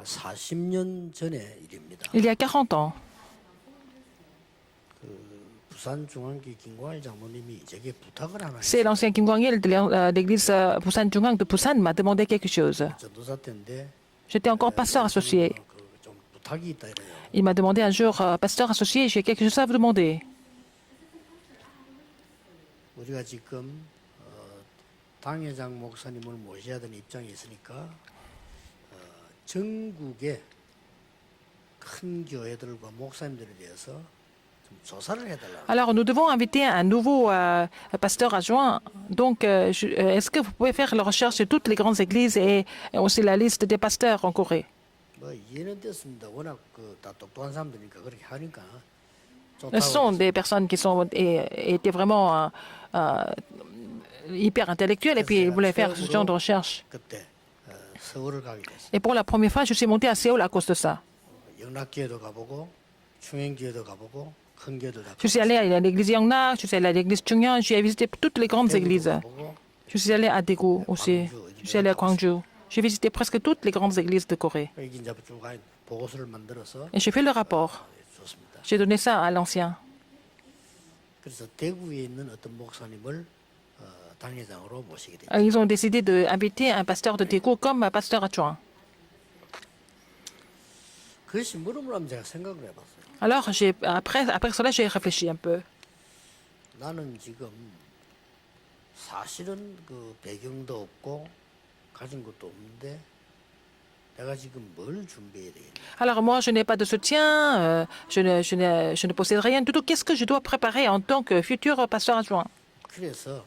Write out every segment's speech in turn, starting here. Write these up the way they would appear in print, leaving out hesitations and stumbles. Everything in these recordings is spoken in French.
40년 전의 일입니다. Il y a 40 ans, 부산중앙교 김광일 장로님이 제게 부탁을 하나 c'est 했어요. l'ancien Kim Kwang-il de l'église Busan Jungang de Busan m'a demandé quelque chose. 전도사 때인데 J'étais encore pasteur associé. 좀 부탁이 있다 이래요. Il m'a demandé un jour, pasteur associé, j'ai quelque chose à vous demander. 우리가 지금 당회장 목사님을 모셔야 되는 입장에 있으니까 전국의 큰 교회들과 목사님들에 대해서 좀 조사를 해달라. Alors, nous devons inviter un nouveau pasteur adjoint. Donc, est-ce que vous pouvez faire la recherche sur toutes les grandes églises et aussi la liste des pasteurs en Corée? 뭐 이해는 됐습니다. 워낙 다 똑똑한 사람들이니까 그렇게 하니까. Ce sont des personnes qui étaient vraiment hyper intellectuelles et puis ils voulaient faire ce genre de recherche. 그때 서울을 가게 됐어요. Et pour la première fois, je suis monté à Séoul à cause de ça. 영락교회도 가보고 충행교회도 가보고 큰 교회도 다 Je suis allé à l'église Yongnak, je suis allé à l'église Chunghyun, j'ai visité toutes les grandes églises. 가보고 Je suis allé à Daegu aussi. Je suis allé à Gwangju. J'ai visité presque toutes les grandes églises de Corée. 이게 이제 쭉 보고서를 만들어서 Et j'ai fait le rapport. 줬습니다. J'ai donné ça à l'ancien. 그래서 대구에 있는 어떤 목사님을 당회장으로 모시게 됐죠. Ils ont décidé d'inviter un pasteur de Daegu comme pasteur adjoint. 그 심부름을 하면 제가 생각을 해봤어요. Alors, après cela, j'ai réfléchi un peu. 나는 지금 사실은 그 배경도 없고 가진 것도 없는데 내가 지금 뭘 준비해야 되겠냐. Alors, moi, je n'ai pas de soutien, je ne possède rien du tout. Qu'est-ce que je dois préparer en tant que futur pasteur adjoint? 그래서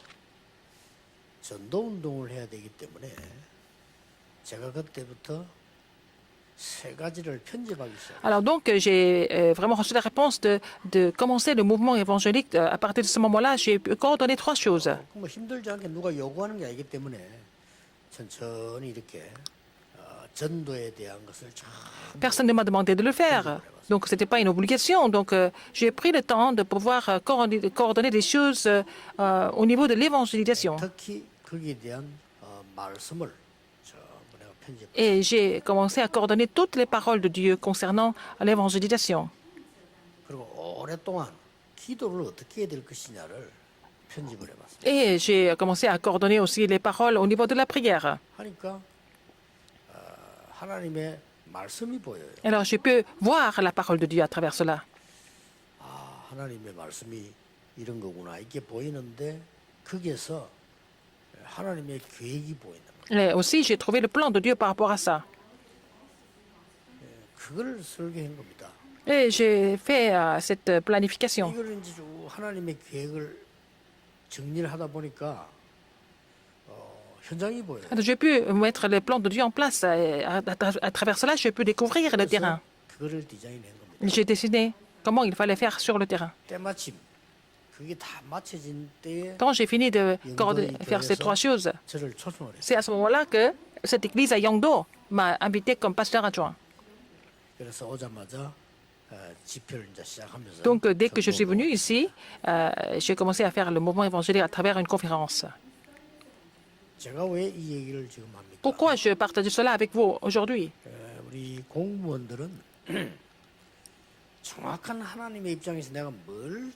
전도운동을 해야 되기 때문에 제가 그때부터 세 가지를 편집하기 시작했어요. Alors, donc, j'ai vraiment reçu la réponse de commencer le mouvement évangélique. À partir de ce moment-là, j'ai pu coordonner 3 choses. 뭐 힘들지 않게 누가 요구하는 게 아니기 때문에 천천히 이렇게 전도에 대한 것을 참 Personne ne m'a demandé de le faire. Donc, ce n'était pas une obligation. Donc, j'ai pris le temps de pouvoir coordonner des choses au niveau de l'évangélisation. 특히 거기에 대한 말씀을 전부 내가 편집. Et j'ai commencé à coordonner toutes les paroles de Dieu concernant l'évangélisation. 그리고 오랫동안 기도를 어떻게 해야 될 것이냐를 편집을 해봤어요. Et j'ai commencé à coordonner aussi les paroles au niveau de la prière. 하니까 하나님의 말씀이 보여요. Alors, je peux voir la parole de Dieu à travers cela. 아, 하나님의 말씀이 이런 거구나. 이게 보이는데 거기에서 하나님의 계획이 보인다. Et aussi, j'ai trouvé le plan de Dieu par rapport à ça. 그걸 설계한 겁니다. Et j'ai fait cette planification. 이걸 이제 쭉 하나님의 계획을 정리를 하다 보니까 현장이 보여요. Alors, j'ai pu mettre les plans de Dieu en place. Et à travers cela, j'ai pu découvrir le terrain. 그거를 디자인한 겁니다. J'ai décidé comment il fallait faire sur le terrain. 때마침 그게 다 맞춰진 때에 Quand j'ai fini de faire ces 3 choses, 저를 초청을 했어요. c'est à ce moment-là que cette église à Yongdo m'a invité comme pasteur adjoint. 그래서 오자마자 집회를 이제 시작하면서 Donc, dès que je suis venu ici, j'ai commencé à faire le mouvement évangélique à travers une conférence. 제가 왜 이 얘기를 지금 합니까? Pourquoi je partage cela avec vous aujourd'hui? 우리 공무원들은 정확한 하나님의 입장에서 내가 뭘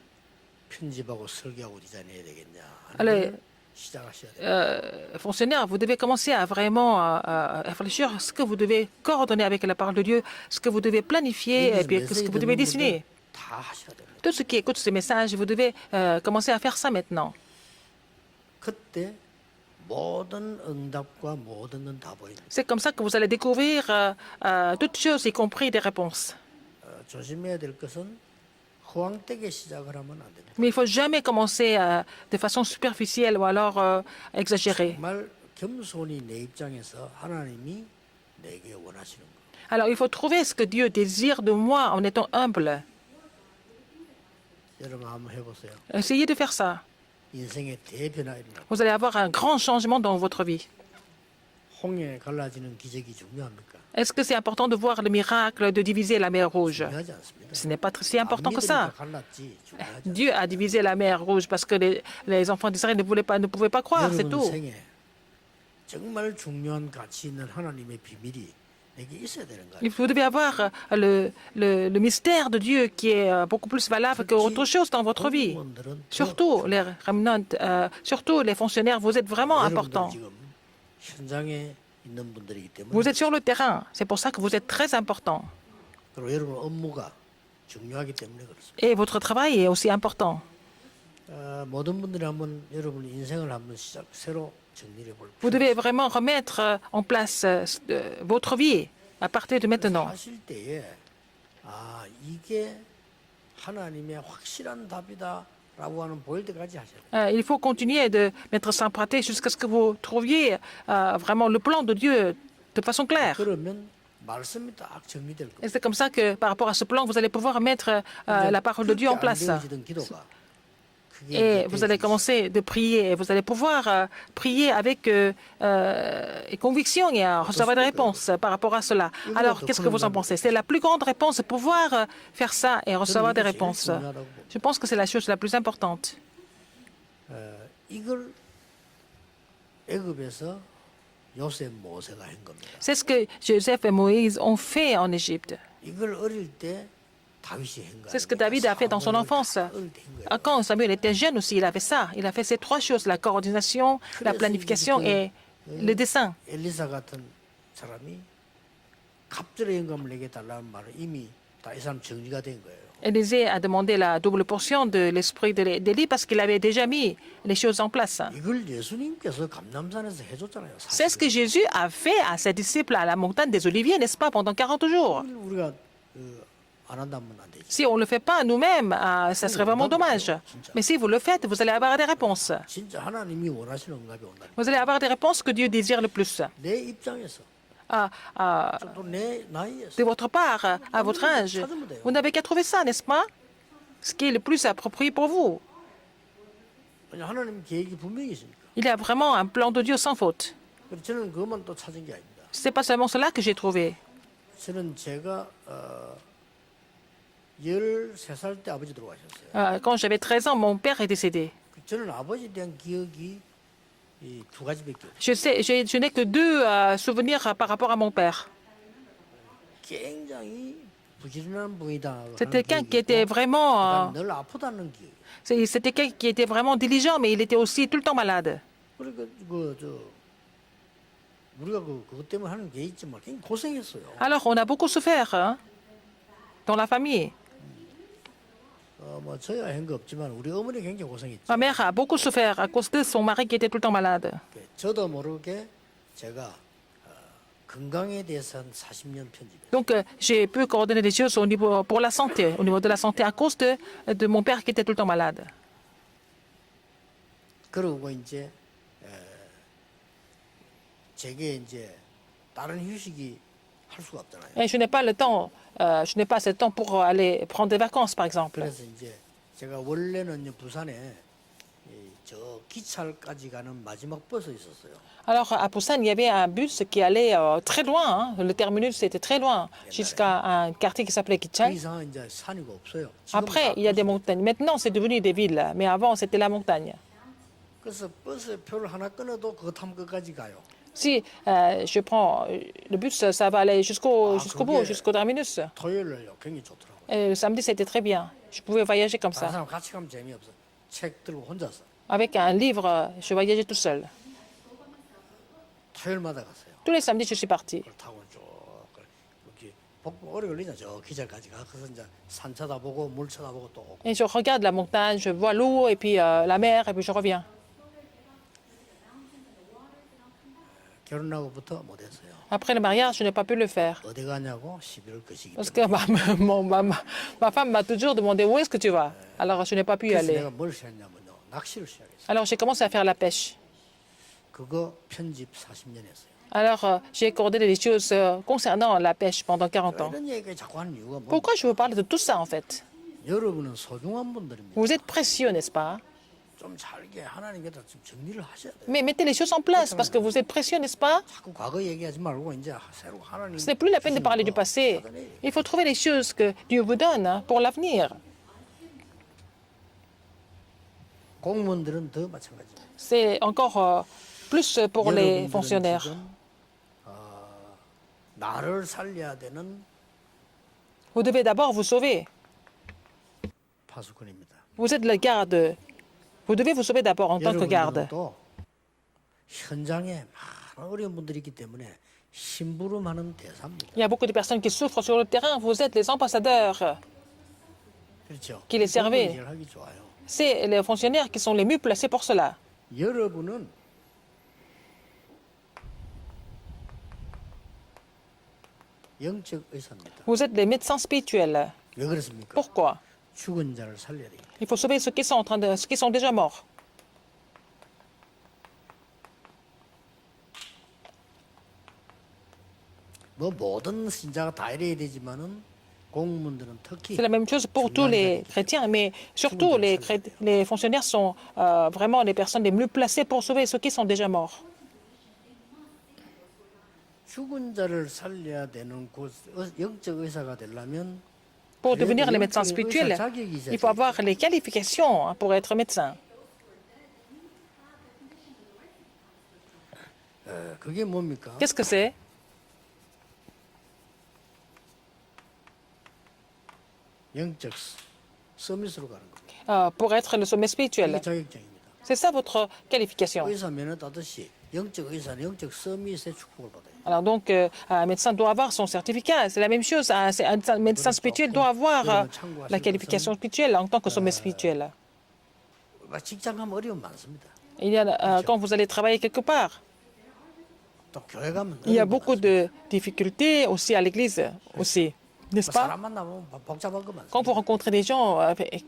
편집하고 설계하고 디자인해야 되겠냐 하는 Alors, 걸 시작하셔야 돼요. fonctionnaires, vous devez commencer à vraiment réfléchir à ce que vous devez coordonner avec la parole de Dieu, ce que vous devez planifier et puis ce que vous devez dessiner. 다 하셔야 됩니다. Tout ce qui écoute ces messages, vous devez commencer à faire ça maintenant. 그때 모든 응답과 모든 건 다 보입니다. C'est comme ça que vous allez découvrir toutes choses, y compris des réponses. 조심해야 될 것은 허황되게 시작을 하면 안 됩니다. Mais il ne faut jamais commencer de façon superficielle ou alors exagérée. 정말 겸손히 내 입장에서 하나님이 내게 원하시는 거. Alors, il faut trouver ce que Dieu désire de moi en étant humble. 여러분 한번 해보세요. Essayez de faire ça. 인생의 대변화 일어나. Vous allez avoir un grand changement dans votre vie. 홍해 갈라지는 기적이 중요합니까? Est-ce que c'est important de voir le miracle de diviser la mer Rouge? 중요하지 않습니다. Ce n'est pas si important que ça. 갈랐지 중요하지 Dieu a divisé la mer Rouge parce que les enfants d'Israël ne pouvaient pas croire, c'est 여러분 tout. 생에 정말 중요한 가치 있는 하나님의 비밀이 내게 있어야 되는 거예요. Vous devez avoir le mystère de Dieu qui est beaucoup plus valable qu'autre chose dans votre vie. 공무원들은 Surtout les remnants, surtout les fonctionnaires, vous êtes vraiment 여러분들 importants. 지금 현장에 있는 분들이기 때문에 Vous êtes sur le terrain. C'est pour ça que vous êtes très important. 그리고 여러분 업무가 중요하기 때문에 그렇습니다. Et votre travail est aussi important. 모든 분들이 한번 여러분 인생을 한번 새로 정리해 볼 Vous 필요가 devez vraiment remettre en place votre vie à partir de maintenant. 하실 때에 이게 하나님의 확실한 답이다라고 하는 보일 때까지 하셔야 돼요. Il faut continuer de mettre ça en pratique jusqu'à ce que vous trouviez vraiment le plan de Dieu de façon claire. 그러면 말씀이 딱 정리될 거예요. Et c'est comme ça que par rapport à ce plan, vous allez pouvoir mettre la parole de Dieu en place. Et vous allez commencer de prier et vous allez pouvoir prier avec conviction et recevoir des réponses par rapport à cela. Alors, qu'est-ce que vous en pensez? C'est la plus grande réponse, pouvoir faire ça et recevoir des réponses. Je pense que c'est la chose la plus importante. 이걸 애굽에서 요셉 모세가 한 겁니다. C'est ce que Joseph et Moïse ont fait en Égypte. 이걸 어릴 때 다윗이 한 거예요. C'est ce que David a fait dans son enfance. Quand Samuel était jeune aussi, il a fait ça. Il a fait ces trois choses, la coordination, la planification et le dessin. 엘리사 같은 사람이 갑절의 영감을 내게 달라는 말은 이미 다 이 사람 정리가 된 거예요. Élisée a demandé la double portion de l'esprit d'Élie parce qu'il avait déjà mis les choses en place. 이걸 예수님께서 감람산에서 해줬잖아요. C'est ce que Jésus a fait à ses disciples à la montagne des Oliviers, n'est-ce pas, pendant 40 jours. 우리가 안 한다면 안 되지. Si on ne le fait pas nous-mêmes, ça serait vraiment dommage. Mais si vous le faites, vous allez avoir des réponses. 진짜 하나님이 원하시는 응답이 온다. Vous allez avoir des réponses que Dieu désire le plus. 내 입장에서 또 내 나이에서 De votre part, à votre âge, vous n'avez qu'à trouver ça, n'est-ce pas? Ce qui est le plus approprié pour vous. 하나님 계획이 분명히 있으니까. Il y a vraiment un plan de Dieu sans faute. 그래서 저는 그것만 또 찾은 게 아닙니다. Ce n'est pas seulement cela que j'ai trouvé. 저는 제가 13살 때 아버지 돌아가셨어요. Quand j'avais 13 ans, mon père est décédé. 저는 아버지에 대한 기억이 두 가지밖에 없어요. Je n'ai que deux souvenirs par rapport à mon père. 굉장히 부지런한 분이다. C'est quelqu'un qui était vraiment, 늘 아프다는 기억. c'était quelqu'un qui était vraiment diligent, mais il était aussi tout le temps malade. 그러니까 우리가 그것 때문에 하는 게 있지만 굉장히 고생했어요. Alors, on a beaucoup souffert hein, dans la famille. 뭐 저야 한 거 없지만 우리 어머니 굉장히 고생했죠. Ma mère a beaucoup souffert à cause de son mari qui était tout le temps malade. 저도 모르게 제가 건강에 대해서 한 40년 편집했어요. Donc, j'ai pu coordonner des choses au niveau, pour la santé, au niveau de la santé, à cause de mon père qui était tout le temps malade. 그러고 이제 제게 이제 다른 휴식이 할 수가 없잖아요. Et je n'ai pas le temps, je n'ai pas assez de temps pour aller prendre des vacances, par exemple. 그래서 이제 제가 원래는 부산에 저 기찰까지 가는 마지막 버스 있었어요. Alors, à Busan, il y avait un bus qui allait très loin. Hein. Le terminus était très loin, jusqu'à un quartier qui s'appelait 그 Kichal. 이상은 이제 산이고 없어요. Après, il y a des montagnes. Maintenant, c'est devenu des villes, mais avant, c'était la montagne. 그래서 버스 표를 하나 끊어도 그거 타면 끝까지 가요. Si je prends le bus, ça va aller jusqu'au bout, jusqu'au terminus. 토요일을요 굉장히 좋더라고요. Et le samedi, c'était très bien. Je pouvais voyager comme 다른 ça. 사람 같이 가면 재미없어. 책 들고 혼자서 Avec un livre, je voyageais tout seul. 토요일마다 갔어요. Tous les samedis, je suis parti. 그걸 타고 쭉 이렇게 복부 오래 걸리냐 저 기절까지 가서 이제 산 쳐다보고 물 쳐다보고 또 오고. Et je regarde la montagne, je vois l'eau, et puis la mer, et puis je reviens. 결혼하고부터 못했어요. Après le mariage, je n'ai pas pu le faire. 어디 가냐고 11월 거시기 Parce 때문에. que ma femme m'a toujours demandé où est-ce que tu vas. Alors, je n'ai pas pu y 그래서 aller. 내가 뭘 시작했냐면요. 낚시를 시작했어요. Alors, j'ai commencé à faire la pêche. 그거 편집 40년 했어요. Alors, j'ai coordonné des choses concernant la pêche pendant 40 ans. 이런 얘기 자꾸 하는 이유가 뭐? Pourquoi je vous parle de tout ça, en fait? 여러분은 소중한 분들입니다. Vous êtes précieux, n'est-ce pas? 좀 잘게 하나님께서 좀 정리를 하셔야 돼요. Mais mettez les choses en place, parce que vous êtes précieux, n'est-ce pas? 자꾸 과거 얘기하지 말고 이제 새로 하나님. Ce n'est plus la peine de parler du passé. Il faut trouver les choses que Dieu vous donne hein, pour l'avenir. 공무원들은 더 마찬가지입니다. C'est encore plus pour les fonctionnaires. 나를 살려야 되는 Vous devez d'abord vous sauver. 파수꾼입니다. Vous êtes le garde. Vous devez vous sauver d'abord en tant que garde. 여러분들은 또 현장에 많은 어려운 분들이 있기 때문에 심부름하는 대사입니다. Il y a beaucoup de personnes qui souffrent sur le terrain. Vous êtes les ambassadeurs. 그렇죠. qui les servait. 그걸 하기 좋아요. C'est les fonctionnaires qui sont les mieux placés pour cela. 여러분은 영적 의사입니다. Vous êtes des médecins spirituels. 왜 그렇습니까? Pourquoi? 죽은 자를 살려야 돼요. Il faut sauver ceux qui sont, ceux qui sont déjà morts. 뭐 모든 신자가 다 이래야 되지만은 공무원들은 특히 C'est la même chose pour tous les chrétiens, mais surtout les fonctionnaires sont vraiment les personnes les mieux placées pour sauver ceux qui sont déjà morts. 죽은 자를 살려야 되는 영적 의사가 되려면 Pour devenir les médecins spirituels, il faut avoir les qualifications pour être médecin. 그게 뭡니까? Qu'est-ce que c'est? 영적 서밋으로 가는 겁니다. Pour être le sommet 이게 spirituel. 자격증입니다. C'est ça votre qualification. 의사 면허 따듯이 영적 의사는 영적 서밋의 축복을 받아요. Alors donc, un médecin doit avoir son certificat. C'est la même chose. Un médecin spirituel doit avoir la qualification spirituelle en tant que sommet spirituel. 직장 가면 어려움 많습니다. Il y a, quand vous allez travailler quelque part, 또 교회 가면 il y a 어려움 beaucoup 많습니다. de difficultés aussi à l'église, aussi, n'est-ce pas? 사람 만나면 복잡한 거 Quand vous 많습니다. rencontrez des gens,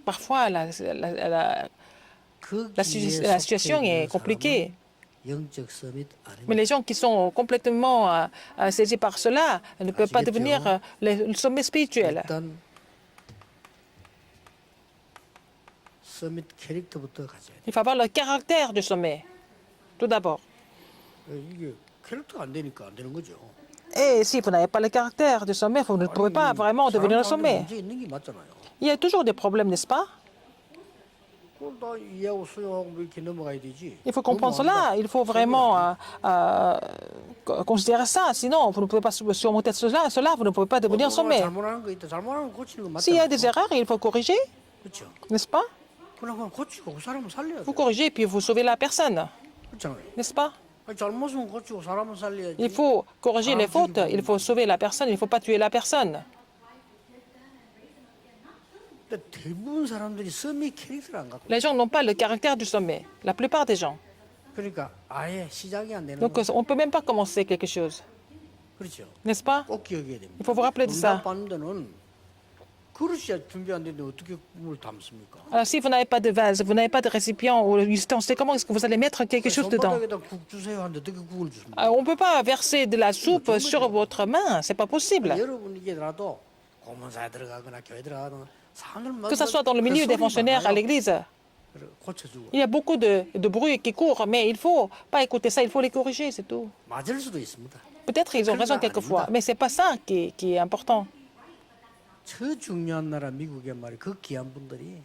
parfois la situation est compliquée. 영적 서밋 Mais 아닙니다. les gens qui sont complètement saisis par cela ne peuvent pas devenir le sommet spirituel. 일단 서밋 캐릭터부터 가져야 돼요. Il faut avoir le caractère du sommet, tout d'abord. 이게 캐릭터가 안 되니까 안 되는 거죠. Et si vous n'avez pas le caractère du sommet, vous ne pouvez pas vraiment devenir le sommet. 문제 있는 게 맞잖아요. Il y a toujours des problèmes, n'est-ce pas? 그걸 다 이해하고 수용하고 뭐 이렇게 넘어가야 되지. Il faut comprendre cela. Il faut vraiment considérer ça. Sinon, vous ne pouvez pas surmonter cela. Vous ne pouvez pas devenir sommet. 잘못하는 거 있다. 잘못하는 거 고치는 거 S'il y a 맞잖아요. des erreurs, il faut corriger, 그렇죠. n'est-ce pas? 그냥 고치고 그 사람을 살려야 돼. Vous corrigez puis vous sauvez la personne, 그렇잖아요. n'est-ce pas? 아니, 잘못은 고치고 사람을 살려야지. Il faut corriger les fautes, il faut sauver la personne, il ne faut pas tuer la personne. 근데 대부분 사람들이 서밋 캐릭터를 안 갖고. Les gens n'ont pas le caractère du sommet, la plupart des gens. 그러니까 아예 시작이 안 되는 Donc 거. on ne peut même pas commencer quelque chose, 그렇죠. n'est-ce pas? 꼭 기억해야 됩니다. Il faut vous rappeler de ça. 응답 받는 데는 그릇이 준비 안 되는데 어떻게 국물을 담습니까? Alors si vous n'avez pas de vase, vous n'avez pas de récipient ou ustensile, comment est-ce que vous allez mettre quelque chose dedans? 손바닥에다 국 주세요 하는데 어떻게 국을 주십니까? On ne peut pas verser de la soupe sur votre main, c'est pas possible. 여러분에게라도 고문사에 들어가거나 교회 들어가거나 사람들 Que ce soit dans le milieu des fonctionnaires à l'église, 고쳐주고 il y a beaucoup de bruit qui court, mais il ne faut pas écouter ça, il faut les corriger, c'est tout. 맞을 수도 있습니다. Peut-être ils ont raison quelquefois, mais ce n'est pas ça qui est important. 저 중요한 나라 미국의 말이 그 귀한 분들이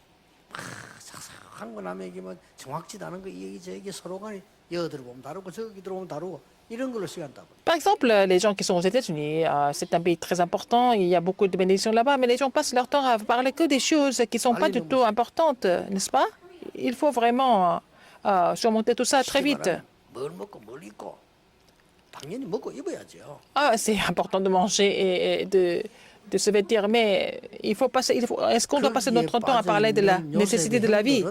막 사사한 거 남에게만 정확지도 않은 거 이 얘기 저 얘기 서로 간에 여기 들어보면 다르고 저기 들어보면 다르고 이런 걸로 시간 다 버려. Par exemple, les gens qui sont aux États-Unis, c'est un pays très important, il y a beaucoup de bénédictions là-bas, mais les gens passent leur temps à parler que des choses qui ne sont pas du tout importantes, n'est-ce pas? Il faut vraiment surmonter tout ça très vite. 뭘 먹고 뭘 입고 당연히 먹고 입어야죠. Ah, c'est important de manger et de se vêtir, mais est-ce qu'on doit passer notre temps à parler de la nécessité de la vie?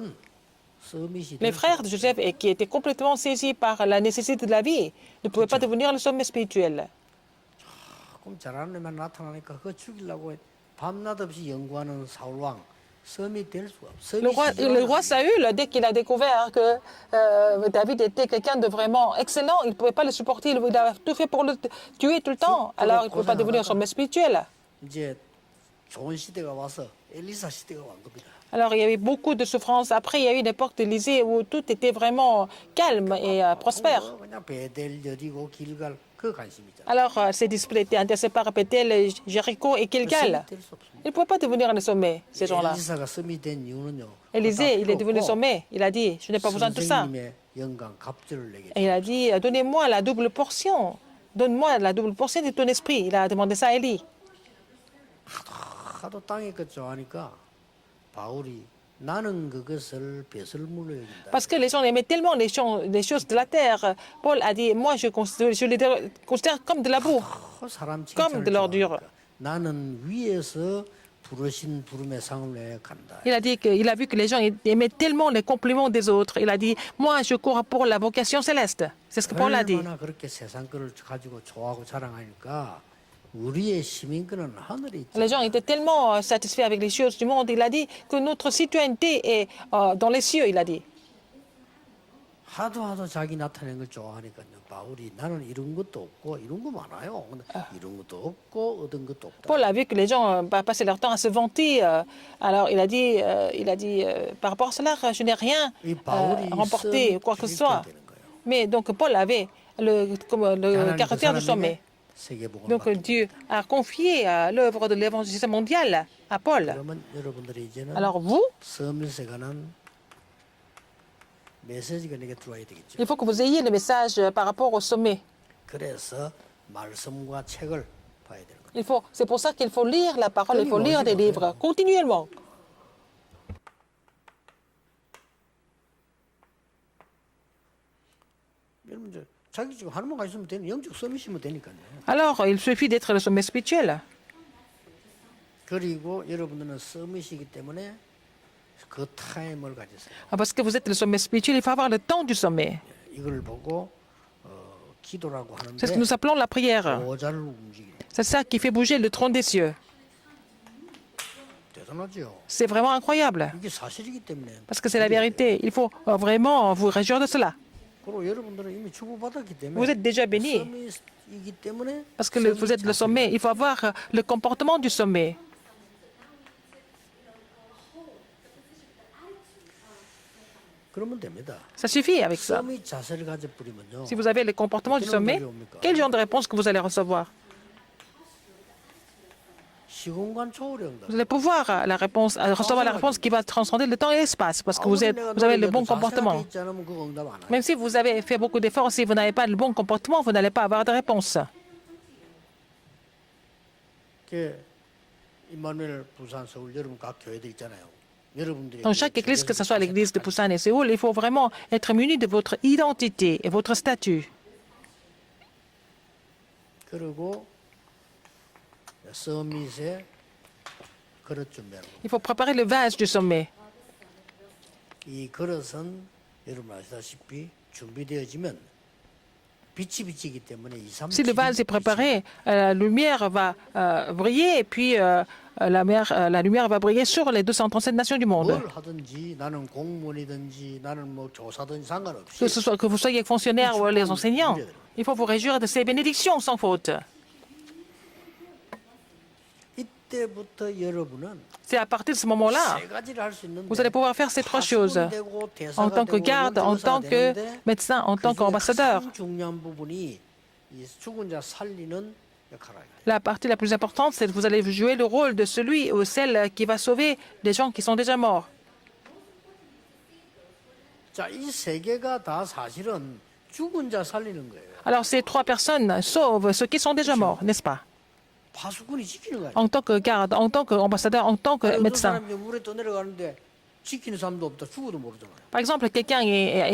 Les frères de Joseph, qui étaient complètement saisis par la nécessité de la vie, ne pouvaient pas devenir le sommet spirituel. 조금 잘하는 애만 나타나니까 그거 죽이려고 밤낮 없이 연구하는 사울왕 섬이 될 수가 없어. Le roi Saül, dès qu'il a découvert que David était quelqu'un de vraiment excellent, il ne pouvait pas le supporter, il a tout fait pour le tuer tout le temps. Alors il ne pouvait pas devenir sommet spirituel. 이제 좋은 시대가 와서 엘리사 시대가 온 겁니다. Alors il y avait beaucoup de souffrances. Après, il y a eu une époque d'Élysée où tout était vraiment calme et prospère. 그냥 베델, 여리고, 길갈 그 관심이잖아. Alors ces disciples étaient intéressés par Bethel, Jéricho et Gilgal. 될 수 없습니다. Ils ne pouvaient pas devenir le sommet, ces gens-là. 엘리사가 섬이 된 이유는요. Élisée, il est devenu le sommet. Il a dit, je n'ai pas besoin de tout ça. 선생님의 영광 갑절을 내게. Et il a dit, donnez-moi la double portion. donne-moi la double portion de ton esprit. Il a demandé ça à Élie. 하도 땅의 것 좋아하니까 바울이 나는 그것을 배설물로 여긴다. Parce que les gens aimaient tellement les choses de la terre. Paul a dit, moi je les considère comme de la boue. 사람 comme de 칭찬을 l'ordure. 좋아하니까 나는 위에서 부르신 부름의 상을 내 간다. Il a dit qu'il a vu que les gens aimaient tellement les compliments des autres. Il a dit, moi je cours pour la vocation céleste. C'est ce que Paul a dit. 얼마나 그렇게 세상 거를 가지고 좋아하고 자랑하니까 우리의 시민권은 하늘에 있다. Les gens étaient tellement satisfaits avec les choses du monde. Il a dit que notre citoyenneté est dans les cieux, il a dit. 하도 자기 나타내는 걸 좋아하니까요. 바울이 나는 이런 것도 없고 이런 거 많아요. 근데 이런 것도 없고 얻은 것도 없다. Paul a vu que les gens passaient leur temps à se vanter. Alors il a dit par rapport à cela, je n'ai rien 이 바울이 remporté, quoi que ce soit. 되는 거예요. Mais donc Paul avait le 하나님 그 caractère du 사람에게 sommet. 세계복음을 Donc 맡깁니다. Dieu a confié l'œuvre de l'évangélisation mondiale à Paul. 그러면 여러분들이 이제는 Alors vous, 서밋에 관한 메시지가 내게 들어와야 되겠죠. il faut que vous ayez le message par rapport au sommet. 그래서 말씀과 책을 봐야 되는 거예요. C'est pour ça qu'il faut lire la parole, il faut lire des livres continuellement. 여러분 이제 자기 지금 하나만 있으면 되는 영적 서밋이면 되니까요. Alors, il suffit d'être le sommet spirituel. 그리고 여러분들은 서밋이기 때문에 그 타임을 가지세요. Parce que vous êtes le sommet spirituel, il faut avoir le temps du sommet. 이걸 보고 기도라고 C'est ce que 하는데 nous appelons la prière. 보좌를 움직이는 C'est ça qui fait bouger le trône des cieux. 대단하죠. C'est vraiment incroyable. 이게 사실이기 때문에. Parce que c'est la vérité. Il faut vraiment vous réjouir de cela. 그리고 여러분들은 이미 축복받았기 때문에. Vous êtes déjà bénis. 서밋이기 때문에. Parce que vous êtes le sommet. Il faut avoir le comportement du sommet. 그러면 됩니다. Ça suffit avec ça. 서밋 자세를 가져버리면요. Si vous avez le comportement du sommet, quel genre de réponse que vous allez recevoir? 시공간 초월형다. Vous allez pouvoir recevoir la réponse qui va transcender le temps et l'espace parce que vous avez le bon comportement. Même si vous avez fait beaucoup d'efforts, si vous n'avez pas le bon comportement, vous n'allez pas avoir de réponse. 임마누엘 부산 서울 여러분 각 교회들 있잖아요. Dans chaque église, que ce soit l'église de Busan et Séoul, il faut vraiment être muni de votre identité et votre statut. 그리고 서밋에 그릇 준비하는 거. Il faut préparer le vase du sommet. 이 그릇은 여러분 아시다시피 준비되어지면 빛이 비치기 때문에 2, 3, Si le vase est préparé, la lumière va briller et puis la lumière va briller sur les 237 nations du monde. 뭘 하든지 나는 공무원이든지 나는 뭐 교사든지 상관없이 Que vous soyez fonctionnaire ou les enseignants, il faut vous réjouir de ces bénédictions sans faute. 이때부터 여러분은 C'est à partir de ce moment-là, 세 가지를 할 수 있는데 vous allez pouvoir faire ces trois choses. En tant que garde, en tant que médecin, en tant qu'ambassadeur. 가장 중요한 부분이 이 죽은 자 살리는 역할을 해요. La partie la plus importante, c'est que vous allez jouer le rôle de celui ou celle qui va sauver des gens qui sont déjà morts. 자, 이 세 개가 다 사실은 죽은 자 살리는 거예요. Alors ces trois personnes sauvent ceux qui sont déjà morts, n'est-ce pas? 파수꾼이 지키는 거예요. En tant que garde, en tant qu'ambassadeur, en tant que 어떤 médecin. 사람이 물에 떠내려가는데 지키는 사람도 없다. 죽어도 모르잖아요. Par exemple, quelqu'un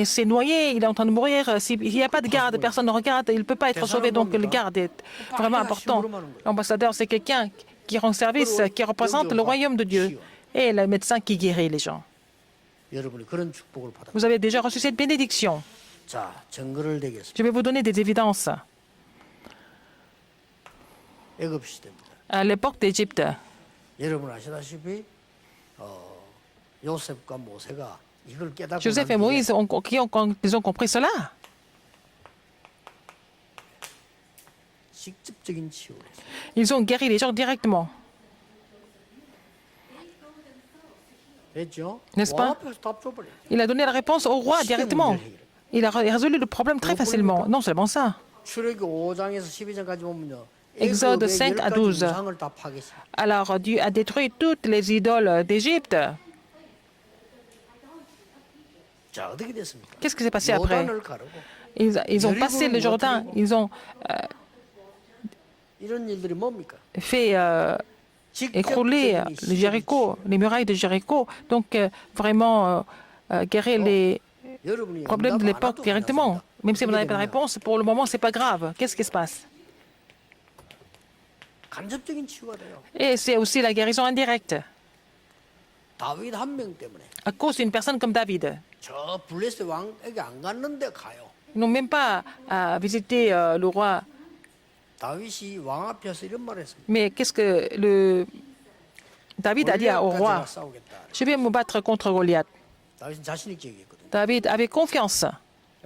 s'est noyé, il est en train de mourir. S'il n'y a pas de garde, personne ne regarde, il ne peut pas être sauvé. Donc le garde est vraiment important. L'ambassadeur, c'est quelqu'un qui rend service, qui représente le royaume de Dieu. Et le médecin qui guérit les gens. 여러분이 그런 축복을 받아. Vous avez déjà reçu cette bénédiction. 자, 증거를 대겠습니다. Je vais vous donner des évidences. 애굽 시대입니다. À l'époque d'Égypte, 여러분 아시다시피 요셉과 모세가 이걸 깨닫고 Joseph et 난 Moïse, 뒤에 ils ont compris cela. 직접적인 치유를 했어요. Ils ont guéri les gens directement. 됐죠? N'est-ce pas? 앞에서 답 줘버려요. Il a donné la réponse au roi directement. Il a résolu le problème très facilement. Non seulement ça. 출애굽 5장에서 12장까지 보면요. Exode 애굽의 5 à 10가지 12. 우상을 다 파괴했어요. Alors Dieu a détruit toutes les idoles d'Égypte. 자, 어떻게 됐습니까? Qu'est-ce qui s'est passé après? 요단을 가르고 Ils ont passé le Jourdain, ils ont 이런 일들이 뭡니까? fait écrouler le Jéricho, les murailles de Jéricho. Donc, vraiment, guérir les 여러분이 problèmes de 응답 안 l'époque 해도 directement. 괜찮습니다. Même si vous 어떻게 n'avez pas de 되느냐? réponse, pour le moment, c'est pas grave. Qu'est-ce qui se passe? 간접적인 치유가 돼요. Et c'est aussi la guérison indirecte. 다윗 한 명 때문에 À cause d'une personne comme David. 저 블레셋 왕에게 안 갔는데 가요. Ils n'ont même pas à visiter le roi. 다윗이 왕 앞에서 이런 말을 했습니다. Mais qu'est-ce que David a dit au 골리앗과 roi? 제가 싸우겠다. Je vais me battre contre Goliath. 다윗은 자신 있게 얘기했거든요. David avait confiance.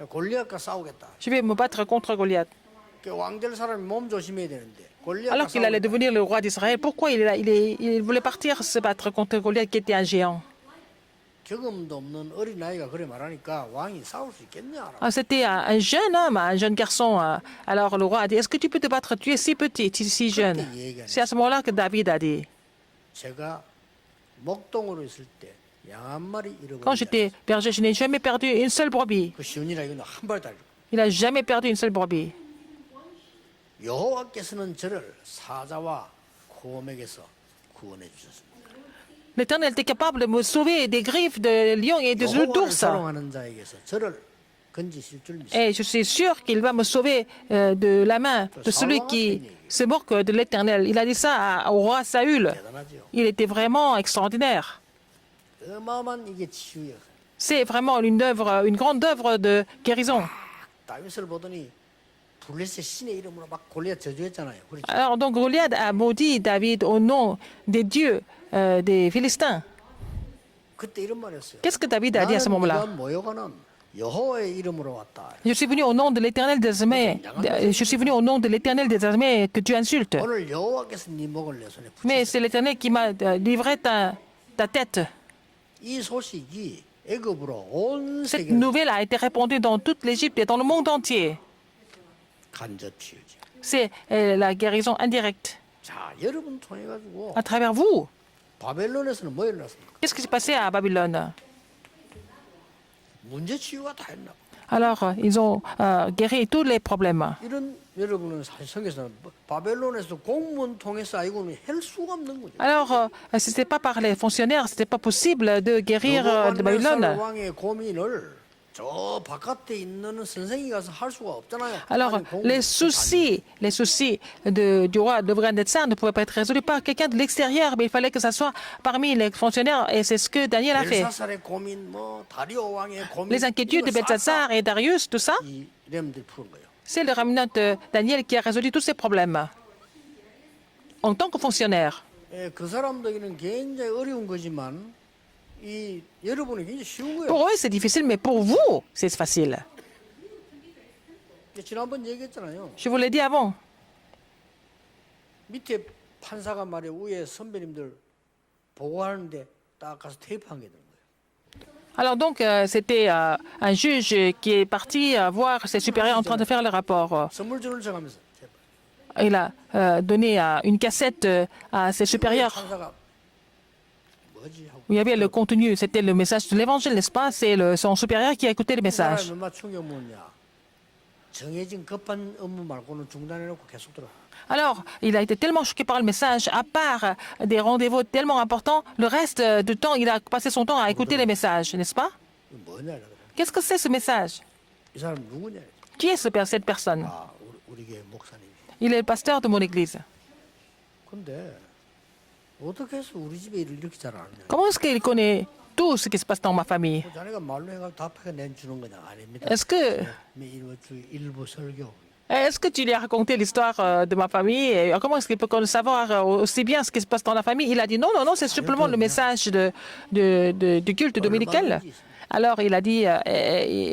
골리앗과 싸우겠다. Je vais me battre contre Goliath. 왕될 사람이 몸 조심해야 되는데 골리앗과 Alors qu'il allait 싸우겠다. devenir le roi d'Israël, pourquoi il voulait partir se battre contre Goliath qui était un géant? 경험도 없는 어린 아이가 그래 말하니까 왕이 싸울 수 있겠냐? Ah, c'était un jeune homme, un jeune garçon. Alors le roi a dit, est-ce que tu peux te battre? Tu es si petit, si jeune. C'est à ce moment-là que David a dit, 제가 목동으로 있을 때 양 한 마리 quand 잃어버린 j'étais berger, je n'ai jamais perdu une seule brebis. 그 시온이라 이거는 한발 달려. Il n'a jamais perdu une seule brebis. 여호와께서는 저를 사자와 곰에게서 구원해 주셨습니다. L'Éternel était capable de me sauver des griffes de lions et de 여호와를 d'ours. 사랑하는 자에게서 저를 건지실 줄 믿습니다. Et je suis sûr qu'il va me sauver de la main de celui qui se moque de l'Éternel. Il a dit ça au roi Saül. 대단하죠. Il était vraiment extraordinaire. 어마어마한 이게 치유예요. C'est vraiment une grande œuvre de guérison. 다윗을 보더니 블레셋 신의 이름으로 막 골리앗 저주했잖아요. 그렇죠? Alors donc Goliath a maudit David au nom des dieux des Philistins. 그때 이런 말이었어요. Qu'est-ce que David a dit à ce moment-là? 나는 모여가는 여호와의 이름으로 왔다. Je suis venu au nom de l'Éternel des armées. Je suis venu au nom de l'Éternel des armées que tu insultes. 오늘 여호와께서 네 목을 내 손에 Mais 붙이셨어요. c'est l'Éternel qui m'a livré ta tête. 이 소식이 애굽으로 온 Cette 세계를 nouvelle a été répandue dans toute l'Égypte et dans le monde entier. 간접 치유죠. C'est la guérison indirecte 자, 여러분 통해 가지고 à travers vous. 바벨론에서는 뭐 일어났습니까? Qu'est-ce qui s'est passé à Babylone? 문제 치유가 다 했나 봐. Alors, ils ont guéri tous les problèmes. 이런 여러분은 사실 성경에서는 바벨론에서 공무원 통해서 아이고는 할 수가 없는 거죠. Alors, ce n'était pas par les fonctionnaires, ce n'était pas possible de guérir de 느부갓네살 Babylone. 왕의 고민을 저 바깥에 있는 선생이 가서 할 수가 없잖아요. Alors, 아니, 공무원 les soucis du roi de Nebuchadnezzar ne pouvaient pas être résolus par quelqu'un de l'extérieur, mais il fallait que ça soit parmi les fonctionnaires, et c'est ce que Daniel a fait. 벨사살의 고민, 뭐 다리오 왕의 고민, Les inquiétudes de Belshazzar et Darius, tout ça, 이 렘들 푸는 거예요. c'est le remnant de Daniel qui a résolu tous ces problèmes en tant que fonctionnaire. 예, 그 사람들에게는 굉장히 어려운 거지만 이 여러분은 굉장히 쉬운 거예요. Pour eux, c'est difficile, mais pour vous, c'est facile. 지난번 얘기했잖아요. Je vous l'ai dit avant. 밑에 판사가 말이야 위에 선배님들 보고하는데 딱 가서 테이프한 게 되는 거예요. Alors donc, c'était un juge qui est parti voir ses supérieurs en train de faire le rapport. 선물 주는 척하면서 제발. Il a donné une cassette à ses supérieurs 판사가 뭐지 하고 où il y avait le contenu. C'était le message de l'évangile, n'est-ce pas? C'est son supérieur qui a écouté le message. 얼마 충격 먹냐? 정해진 급한 업무 말고는 중단해놓고 계속 들어. Alors, il a été tellement choqué par le message, à part des rendez-vous tellement importants, le reste du temps, il a passé son temps à écouter les messages, n'est-ce pas? 이거 뭐냐? 그래. Qu'est-ce que c'est ce message? 이 사람 누구냐? Qui est cette personne? 아, 우리 교회 목사님. Il est le pasteur de mon église. 근데 어떻게 해서 우리 집에 일을 이렇게 잘 아느냐? Comment est-ce qu'il connaît tout ce qui se passe dans ma famille? 자네가 말로 해가지고 답해 내주는 거냐? 아닙니다. Est-ce que 일부 설교. tu lui as raconté l'histoire de ma famille? Et comment est-ce qu'il peut savoir aussi bien ce qui se passe dans la famille? Il a dit non, c'est simplement le message du culte dominical. Alors il a dit,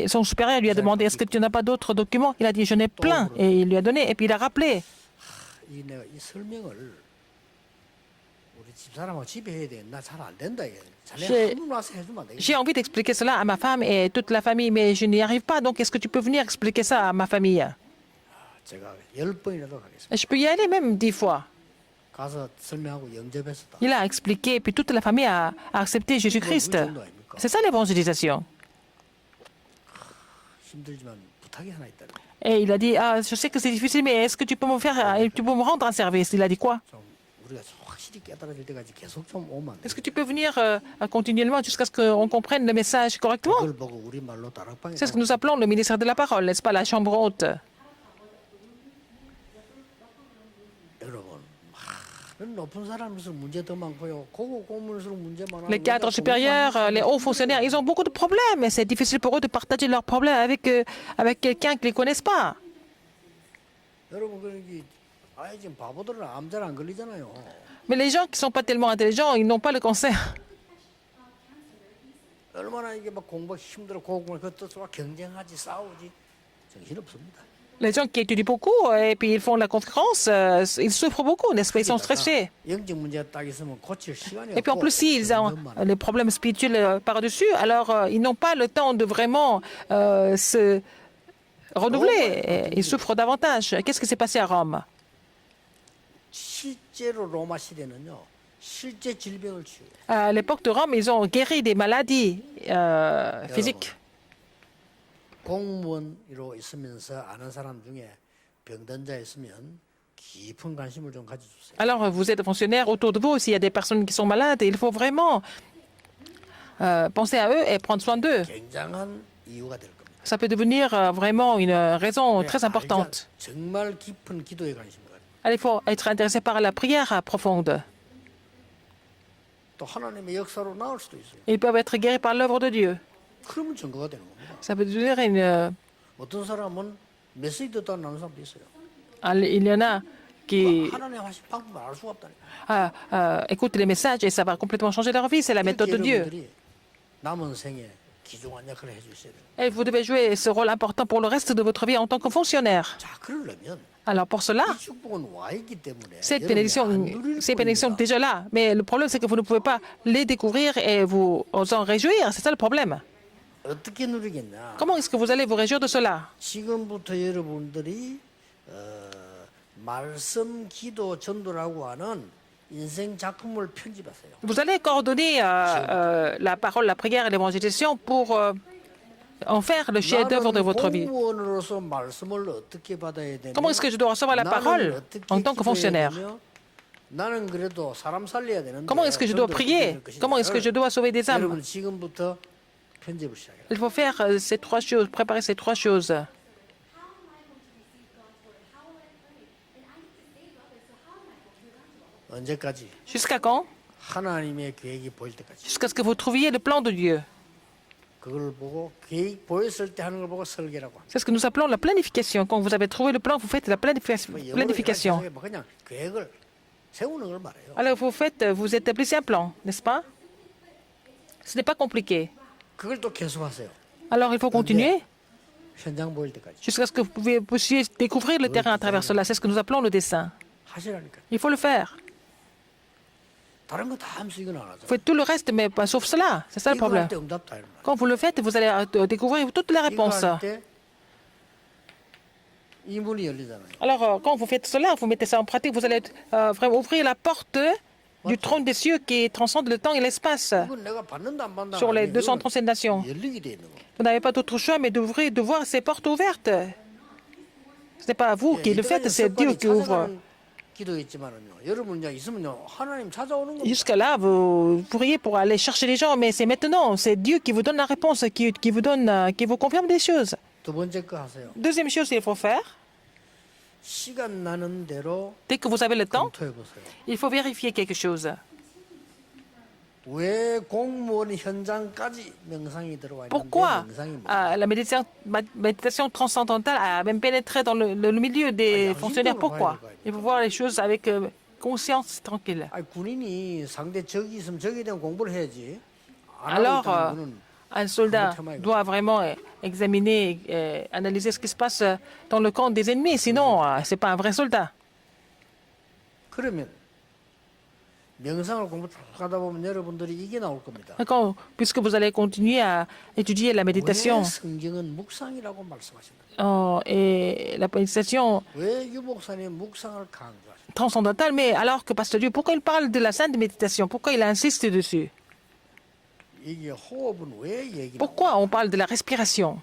son supérieur lui a demandé, est-ce que tu n'as pas d'autres documents? Il a dit, j'en ai plein. Et il lui a donné, et puis il a rappelé. 내가 이 설명을 우리 집사람하고 집에 해야 돼. 나 잘 안 된다 이게. 자네 한번 와서 해주면 안 되겠어? J'ai envie d'expliquer cela à ma femme et toute la famille, mais je n'y arrive pas. Donc est-ce que tu peux venir expliquer ça à ma famille? 제가 10번이라도 가겠습니다. Je peux y aller même 10 fois. 가서 설명하고 영접했었다. Il a expliqué, puis toute la famille a accepté Jésus-Christ. C'est ça l'évangélisation. 힘들지만 부탁이 하나 있다. Et il a dit, ah, je sais que c'est difficile, mais est-ce que tu peux tu peux me rendre un service? Il a dit quoi? 좀 우리가 확실히 깨달아질 때까지 계속 좀 오면 안 돼. Est-ce que tu peux venir continuellement jusqu'à ce qu'on comprenne le message correctement? 그걸 보고 우리 말로 다락방에 C'est ce que nous appelons le ministère de la parole, n'est-ce pas, la chambre haute. 여러분 많은 높은 사람일수록 문제 더 많고요. 고급 공무원일수록 문제 많아요. Les cadres supérieurs, les hauts fonctionnaires, ils ont beaucoup de problèmes et c'est difficile pour eux de partager leurs problèmes avec quelqu'un qui ne les connaisse pas. 여러분 그러기 아예 지금 바보들은 암 잘 안 걸리잖아요. Mais les gens qui ne sont pas tellement intelligents, ils n'ont pas le cancer. 얼마나 이게 막 공부 힘들어 고공을 그것도 경쟁하지 싸우지 정신 없습니다. Les gens qui étudient beaucoup et puis ils font la conférence, ils souffrent beaucoup, n'est-ce pas? Ils sont stressés. 영적 문제 딱 있으면 고칠 시간이 Et puis en 없고 plus, s'ils ont les problèmes spirituels par-dessus, alors ils n'ont pas le temps de vraiment se renouveler. Et ils souffrent davantage. Qu'est-ce qui s'est passé à Rome? 실제로 로마 시대는요 실제 질병을 치유해요. À l'époque de Rome, ils ont guéri des maladies physiques. 공무원으로 있으면서 아는 사람 중에 병든 자 있으면 깊은 관심을 좀 가져주세요. Alors, vous êtes fonctionnaire autour de vous, s'il y a des personnes qui sont malades, il faut vraiment penser à eux et prendre soin d'eux. 굉장한 이유가 될 겁니다. Ça peut devenir vraiment une raison très importante. 정말 깊은 기도에 관심을 가지고 Alors, il faut être intéressé par la prière profonde. 또 하나님의 역사로 나올 수도 있어요. Ils peuvent être guéris par l'œuvre de Dieu. 그러면 증거가 되는 겁니다. Ça peut devenir une... 어떤 사람은 메시지 듣다 나는 사람도 있어요. Il y en a qui 하나님 하신 방법을 알 수가 없다니까. écoutent les messages et ça va complètement changer leur vie. C'est la méthode de Dieu. 여러분들이 남은 생에 귀중한 역할을 해주셔야 돼요. Et vous devez jouer ce rôle important pour le reste de votre vie en tant que fonctionnaire. 자, 그러려면 Alors pour cela, 이 축복은 와 있기 때문에 cette 여러분이 bénédiction, 안 누릴 ces bénédictions 뿐입니다. déjà là. Mais le problème, c'est que vous ne pouvez pas les découvrir et vous en réjouir. C'est ça le problème. 어떻게 누리겠냐? Comment est-ce que vous allez vous réjouir de cela? 지금부터 여러분들이 말씀, 기도, 전도라고 하는 인생 작품을 편집하세요. Vous allez coordonner la parole, la prière et l'évangélisation pour en faire le chef-d'œuvre de votre vie. 공무원으로서 말씀을 어떻게 받아야 되냐? Comment est-ce que je dois recevoir la parole en tant que fonctionnaire? 나는 그래도 사람 살려야 되는데. Comment est-ce que je dois prier? Comment est-ce que je dois sauver des âmes? 여러분 지금부터 편집을 시작해요. Il faut faire ces trois choses, préparer ces trois choses. 언제까지? Jusqu'à quand? 하나님의 계획이 보일 때까지. Jusqu'à ce que vous trouviez le plan de Dieu. 그걸 보고 계획 보였을 때 하는 걸 보고 설계라고 합니다. C'est ce que nous appelons la planification. Quand vous avez trouvé le plan, vous faites la planification. 그냥 계획을 세우는 걸 말해요. Alors vous établissez un plan, n'est-ce pas? Ce n'est pas compliqué. 그걸 또 계속하세요. Alors il faut continuer 현장 보일 때까지. jusqu'à ce que vous puissiez découvrir le terrain à travers cela. C'est ce que nous appelons le dessin. 하시라니까. Il faut le faire. 다른 거 다 하면서 이건 안 하죠. Vous faites tout le reste, mais pas sauf cela. C'est ça le 이거 problème. 할때 응답 다 이런 말. Quand vous le faites, vous allez découvrir toutes les réponses. 이거 할때 이 문이 열리잖아요. Alors, quand vous faites cela, vous mettez ça en pratique, vous allez vraiment ouvrir la porte du trône des cieux qui transcende le temps et l'espace 이건 내가 받는다 안 받는다. sur les 아니에요. 237 nations. 열리게 돼 있는 거. Vous n'avez pas d'autre choix mais d'ouvrir, de voir ces portes ouvertes. Ce n'est pas vous qui le faites, c'est Dieu qui ouvre. 기도했지만은요. 여러분 이제 있으면요. 하나님 찾아오는 겁니다. Jusque-là, vous pourriez pour aller chercher les gens, mais c'est maintenant, c'est Dieu qui vous donne la réponse, qui vous confirme des choses. 두 번째 거 하세요. Deuxième chose qu'il faut faire, 시간 나는 대로 dès que vous avez le temps, 검토해 보세요. il faut vérifier quelque chose. 왜 공무원 현장까지 명상이 들어와 있는데 Pourquoi 명상이 뭐예요? la méditation transcendantale a même pénétré dans le milieu des fonctionnaires? Pourquoi? Il faut voir les choses avec conscience tranquille. 아니, 군인이 상대 적이 있으면 적에 대한 공부를 해야지. 안 Alors, 하고 있다는 분은 un soldat doit vraiment examiner, analyser ce qui se passe dans le camp des ennemis, sinon ce n'est pas un vrai soldat. 그러면 명상을 공부 쭉 하다 보면 여러분들이 이게 나올 겁니다. Puisque vous allez continuer à étudier la méditation 왜 성경은 묵상이라고 말씀하십니까? et la méditation 왜 유목사님 묵상을 강조하십니까? transcendantale, mais alors que Pasteur Dieu, pourquoi il parle de la sainte méditation? Pourquoi il insiste dessus? 이게 호흡은 왜 얘기나? Pourquoi on parle de la respiration?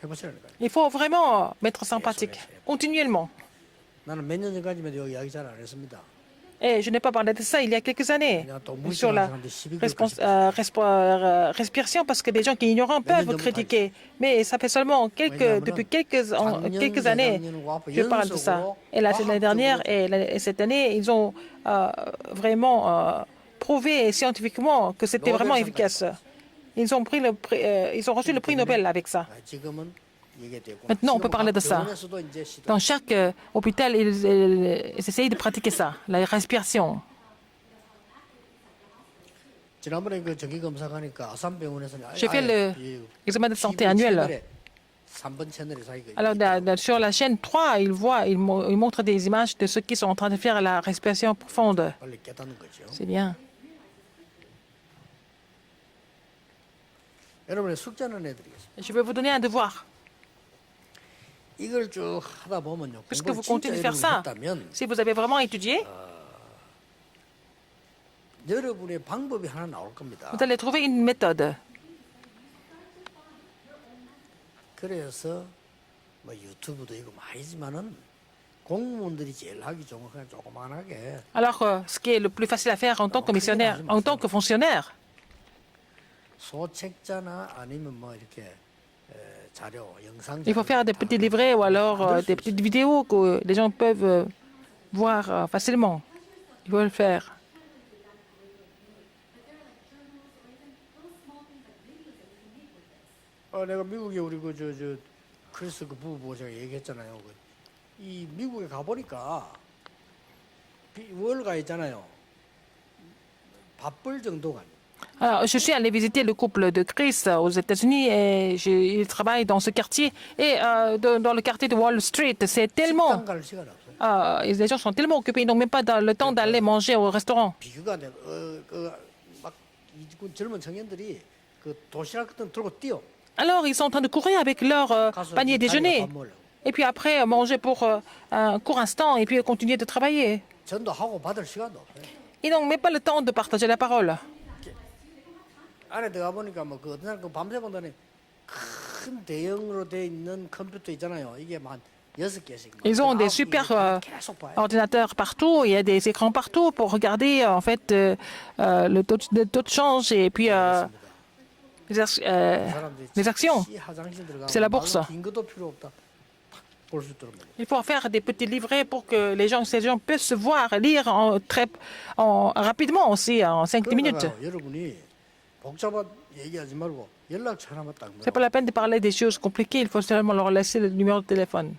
해보시라니까요. Il faut vraiment mettre ça en pratique, continuellement. 나는 몇 년 전까지만 여기 이야기 잘 안 했습니다. Et je n'ai pas parlé de ça il y a quelques années, 그냥 또 sur la 무식한 사람들 12개월까지 respiration, parce que des gens qui ignorants peuvent critiquer. Mais ça fait seulement depuis quelques années, je parle de ça. Et l'année dernière et cette année, ils ont vraiment prouvé scientifiquement que c'était vraiment efficace. Ils ont reçu le prix Nobel avec ça. 지금은 이게 되고 Maintenant, on peut parler de ça. 병원에서도 이제 시도 Dans chaque hôpital, ils essayent de pratiquer ça, la respiration. 지난번에 그 정기 검사 가니까 아산병원에서는 J'ai fait l'examen de santé annuel. 3번 채널에서 Alors, sur la chaîne 3, ils montrent des images de ceux qui sont en train de faire la respiration profonde. 빨리 깨닫는 거죠. C'est bien. 여러분의 숙제는 해드리겠습니다. Je vais vous donner un devoir. 이걸 쭉 하다 보면요. Puisque vous 공부를 진짜 continuez de faire 여러분이 ça, 했다면 si vous avez vraiment étudié, 여러분의 방법이 하나 나올 겁니다. vous allez trouver une méthode. 그래서 뭐 유튜브도 이거 많이지만은 공무원들이 제일 하기 좋은 건 그냥 조그만하게 Alors, ce qui est le plus facile à faire en tant que missionnaire, en tant que fonctionnaire, 소책자나 아니면 뭐 이렇게 자료, 영상 il faut faire des petits livrets ou alors des petites vidéos que les gens peuvent voir facilement. Il faut le faire. 내가 미국에 우리 저 크리스 그 부부 제가 얘기했잖아요. 이 미국에 가 보니까 월가 있잖아요. 바쁠 정도가 아니에요. Alors, je suis allé visiter le couple de Chris aux États-Unis et ils travaillent dans ce quartier. Et dans le quartier de Wall Street, c'est tellement. 식당 갈 시간 없어요. Les gens sont tellement occupés, ils n'ont même pas le temps d'aller manger au restaurant. 비교가 안 돼. 막 젊은 청년들이 그 도시락 같은 거 들고 뛰어. Alors, ils sont en train de courir avec leur panier déjeuner. Et puis après, manger pour un court instant et puis continuer de travailler. 전도하고 받을 시간도 없어요. Ils n'ont même pas le temps de partager la parole. 안에 들어가 보니까 뭐 그 어떤 사람 그 밤새 본다니 큰 대형으로 돼 있는 컴퓨터 있잖아요. 이게 한 6개씩. Ils ont des super ordinateurs partout, il y a des écrans partout pour regarder en fait le taux de change et puis les actions. C'est la bourse. Il faut faire des petits livrets pour que ces gens puissent se voir, lire rapidement aussi, en 5-10 minutes. C'est pas la peine de parler des choses compliquées, il faut seulement leur laisser le numéro de téléphone.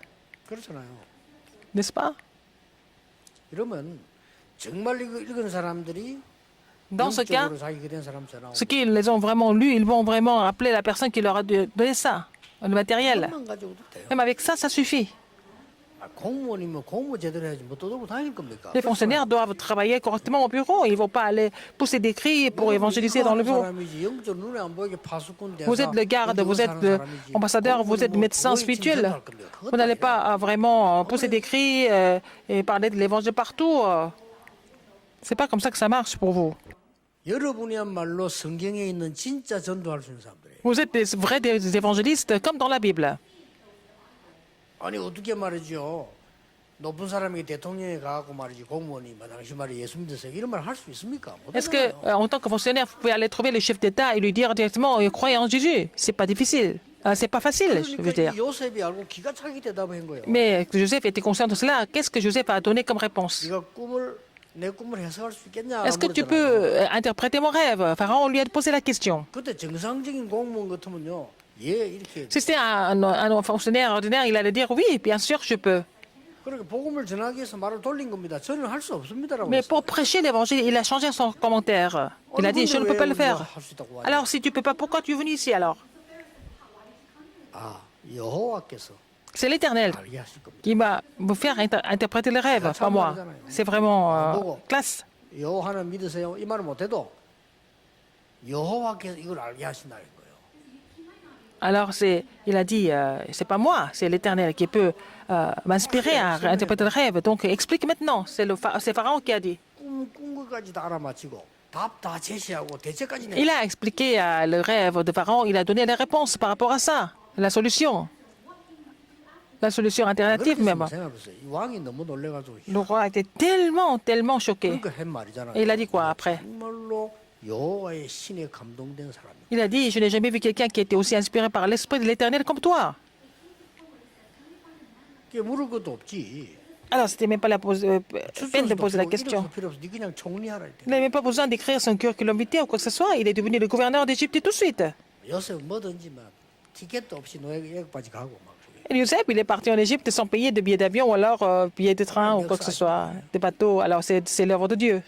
N'est-ce pas? Dans ce cas, ceux qui les ont vraiment lus, ils vont vraiment appeler la personne qui leur a donné ça, le matériel. Même avec ça, ça suffit. Les fonctionnaires doivent travailler correctement au bureau. Ils ne vont pas aller pousser des cris pour évangéliser dans le bureau. Vous êtes le garde, vous êtes l'ambassadeur, vous êtes médecin spirituel. Vous n'allez pas vraiment pousser des cris et parler de l'évangile partout. C'est pas comme ça que ça marche pour vous. Vous êtes des vrais évangélistes comme dans la Bible. 아니 어떻게 말이죠? 높은 사람이 대통령에 가고 말이지 공무원이 당신 말이 예수 믿으세요 이런 말 할 수 있습니까? Est-ce que, en tant que fonctionnaire, vous pouvez aller trouver le chef d'État et lui dire directement croyez en Jésus? C'est pas difficile, c'est pas facile, je veux dire. 요셉이 알고 기가 차게 대답한 거예요. Mais Joseph était conscient de cela. Qu'est-ce que Joseph a donné comme réponse? 네가 내 꿈을 해석할 수 있겠냐? Est-ce que tu peux interpréter mon rêve? Pharaon lui a posé la question. 그때 정상적인 공무원 같으면요. 예, 이렇게. Si c'était un fonctionnaire ordinaire, il allait dire oui, bien sûr, je peux. 그러니까 복음을 전하기 위해서 말을 돌린 겁니다. 저는 할 수 없습니다라고. Mais pour prêcher l'évangile, il a changé son commentaire. Il a dit je ne peux pas le faire. Alors si tu peux pas, pourquoi tu es venu ici alors? 아, 여호와께서 C'est l'Éternel 알게 하실 겁니다. qui va vous faire interpréter le rêve, pas moi. C'est vraiment classe. 여호와는 믿으세요. 이 말을 못해도 여호와께서 이걸 알게 하신다는 거예요. Alors il a dit, c'est pas moi, c'est l'Éternel qui peut m'inspirer à interpréter le rêve. Donc explique maintenant. C'est Pharaon qui a dit. 꾼 것까지 다 알아맞히고 답 다 제시하고 대책까지 내. Il a expliqué le rêve de Pharaon. Il a donné les réponses par rapport à ça, la solution. la solution alternative 그렇게 même. 생각해보세요. 이 왕이 너무 놀래가지고 Le roi était tellement choqué. 그러니까 한 말이잖아요. Et il a dit quoi après? 정말로 여호와의 신에 감동된 사람이. Il a dit, je n'ai jamais vu quelqu'un qui était aussi inspiré par l'Esprit de l'Éternel comme toi. 그게 물을 것도 없지. Alors, c'était même pas la peine de poser la question. 필요 없어. 네 그냥 정리하라. Il n'avait même pas besoin d'écrire son curriculum vitae ou quoi que ce soit. Il est devenu le gouverneur d'Égypte tout de suite. 요셉 뭐든지 막 티켓도 없이 노예까지 가고 막. Et Youssef, il est parti en Égypte sans payer de billets d'avion ou alors billets de train ou quoi que ce soit, des bateaux. Alors, c'est l'œuvre de Dieu.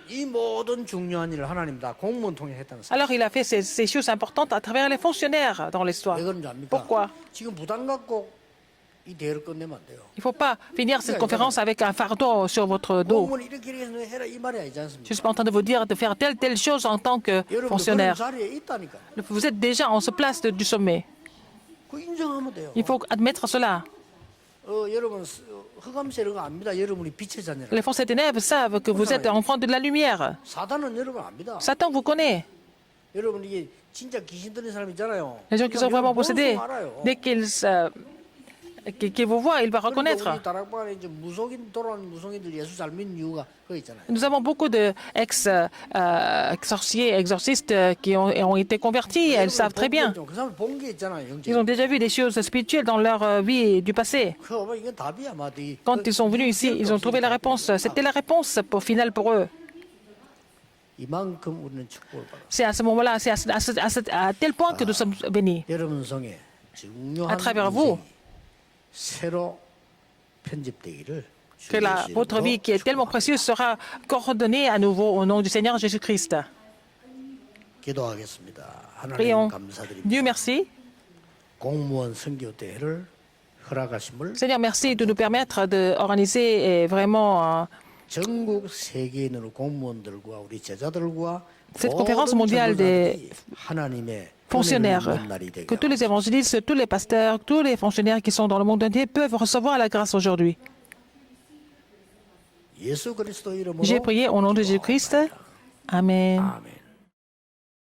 이 모든 중요한 일을 하나님 다 공무원 통해 했다는 사실. Alors, il a fait ces choses importantes à travers les fonctionnaires dans l'histoire. 왜 그런지 압니까? Pourquoi? 지금 부담 갖고 이 대회를 끝내면 안 돼요. Il ne faut pas finir cette conférence avec un fardeau sur votre dos. 공무원 이렇게 해서 해라 이 말이 아니지 않습니까? Je ne suis pas en train de vous dire de faire telle chose en tant que 여러분 그런 fonctionnaire. 자리에 있다니까. Vous êtes déjà en ce place du sommet. 그 인정하면 돼요. Il faut admettre cela. 여러분 흑암세 이런 거 압니다. 여러분이 빛의 자녀라. Les forces des ténèbres savent que vous êtes enfant de la lumière. 사단은 여러분 압니다. Satan vous connaît. 여러분 이게 진짜 귀신 들린 사람 있잖아요. Les gens qui sont vraiment possédés, dès qu'il vous voit, il va reconnaître. 우리 다락방에 이제 무속인 돌아오는 무속인들 예수 잘 믿는 이유가 그거 있잖아요. Nous avons beaucoup d'ex-sorciers, exorcistes qui ont été convertis. Elles savent très bien. 그 사람 본 게 있잖아요. 영적. Ils ont déjà vu des choses spirituelles dans leur vie du passé. 그거 이건 답이야, 마디. Quand ils sont venus ici, ils ont trouvé la réponse. C'était la réponse finale pour eux. 이만큼 우리는 축복을 받아. C'est à ce moment-là, c'est à tel point que nous sommes bénis. 여러분 성에 중요한 À travers vous. 인생이 새로 편집되기를 Que votre vie qui est tellement précieuse sera coordonnée à nouveau au nom du Seigneur Jésus-Christ. 기도하겠습니다. 하나님 Prions. 감사드립니다. Dieu merci. 공무원 선교 대회를 허락하심을 Seigneur, merci de nous permettre d'organiser vraiment 전국 세계인으로 공무원들과 우리 제자들과 cette conférence mondiale des 하나님의 fonctionnaires. 은혜를 날이 되게 Que tous les évangélistes, tous les pasteurs, tous les fonctionnaires qui sont dans le monde entier peuvent recevoir la grâce aujourd'hui. 예수 그리스도 이름으로 J'ai prié au nom de Jésus-Christ. Amen. 아멘.